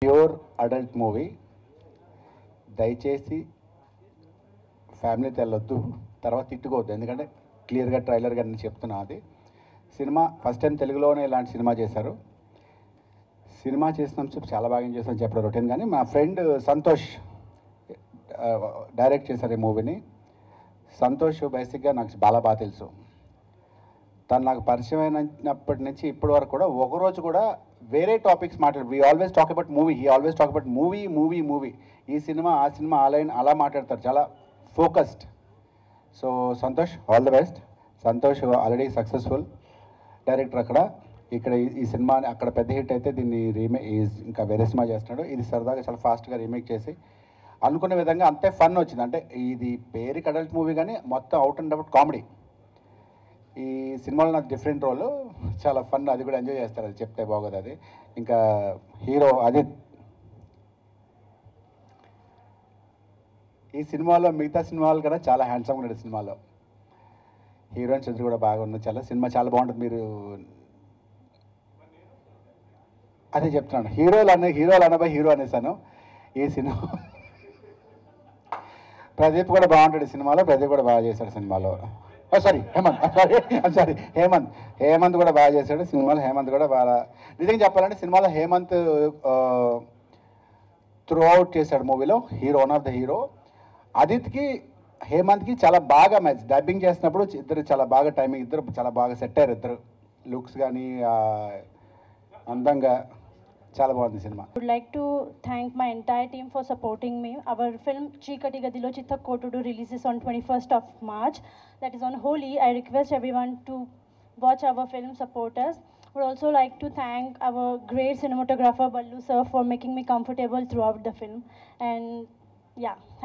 Pure adult movie. దయచేసి ఫ్యామిలీతో వెళ్ళొద్దు, తర్వాత తిట్టుకోవద్దు. ఎందుకంటే క్లియర్గా ట్రైలర్గా నేను చెప్తున్నా. అది సినిమా ఫస్ట్ టైం తెలుగులోనే ఇలాంటి సినిమా చేశారు. సినిమా చేసినందుకు చాలా బాగా చేస్తాను చెప్పడం రొటీన్. కానీ మా ఫ్రెండ్ సంతోష్ డైరెక్ట్ చేశారు ఈ మూవీని. సంతోష్ బేసిక్గా నాకు బాగా తెలుసు. తను నాకు పరిచయం అయినప్పటి నుంచి ఇప్పటి వరకు కూడా ఒకరోజు కూడా వేరే టాపిక్స్ మాట్లాడు. We always talk about movie, he always talk about movie movie movie. ఈ సినిమా ఆ సినిమా ఆ లైన్ అలా మాట్లాడతారు, చాలా focused. So Santosh, all the best. Santosh already successful director అక్కడ. ఇక్కడ ఈ సినిమాని అక్కడ పెద్ద హిట్ అయితే దీన్ని ఇంకా వేరే సినిమా చేస్తున్నాడు. ఇది సరదాగా చాలా ఫాస్ట్గా రీమేక్ చేసి అనుకున్న విధంగా అంతే ఫన్ వచ్చింది. అంటే ఇది పేరుకి అడల్ట్ మూవీ కానీ మొత్తం అవుట్ అండ్ అవుట్ కామెడీ. ఈ సినిమాలో నాకు డిఫరెంట్ రోల్, చాలా ఫన్. అది కూడా ఎంజాయ్ చేస్తారు, అది చెప్తే బాగోదు. అది ఇంకా హీరో అజిత్. ఈ సినిమాలో మిగతా సినిమాల కన్నా చాలా హ్యాండ్సమ్గా ఉన్నాడు సినిమాలో. హీరోయిన్స్ ఇద్దరు కూడా బాగున్నారు. సినిమా చాలా బాగుంటుంది. మీరు అదే చెప్తున్నాను, హీరోలు అనబోయి హీరో అనేసాను. ఈ సినిమా ప్రదీప్ కూడా బాగుంటాడు సినిమాలో. ప్రదీప్ కూడా బాగా చేశాడు సినిమాలో. సారీ హేమంత్ కూడా బాగా చేశాడు సినిమాలో. హేమంత్ కూడా బాగా, నిజంగా చెప్పాలంటే సినిమాలో హేమంత్ త్రూ అవుట్ చేశాడు మూవీలో. One of the hero. అదిత్కి హేమంత్కి చాలా బాగా మ్యాచ్. డబ్బింగ్ చేసినప్పుడు ఇద్దరు చాలా బాగా టైమింగ్, ఇద్దరు చాలా బాగా సెట్ అయ్యారు. ఇద్దరు లుక్స్ కానీ అందంగా చాలా బాగుంది cinema. I would like to thank my entire team for supporting me. Our film Chikati Gadilo Chitta Kotudu releases on 21st of March. That is on Holi. I request everyone to watch our film, support us. Would also like to thank our great cinematographer Ballu sir for making me comfortable throughout the film. And yeah, thank you.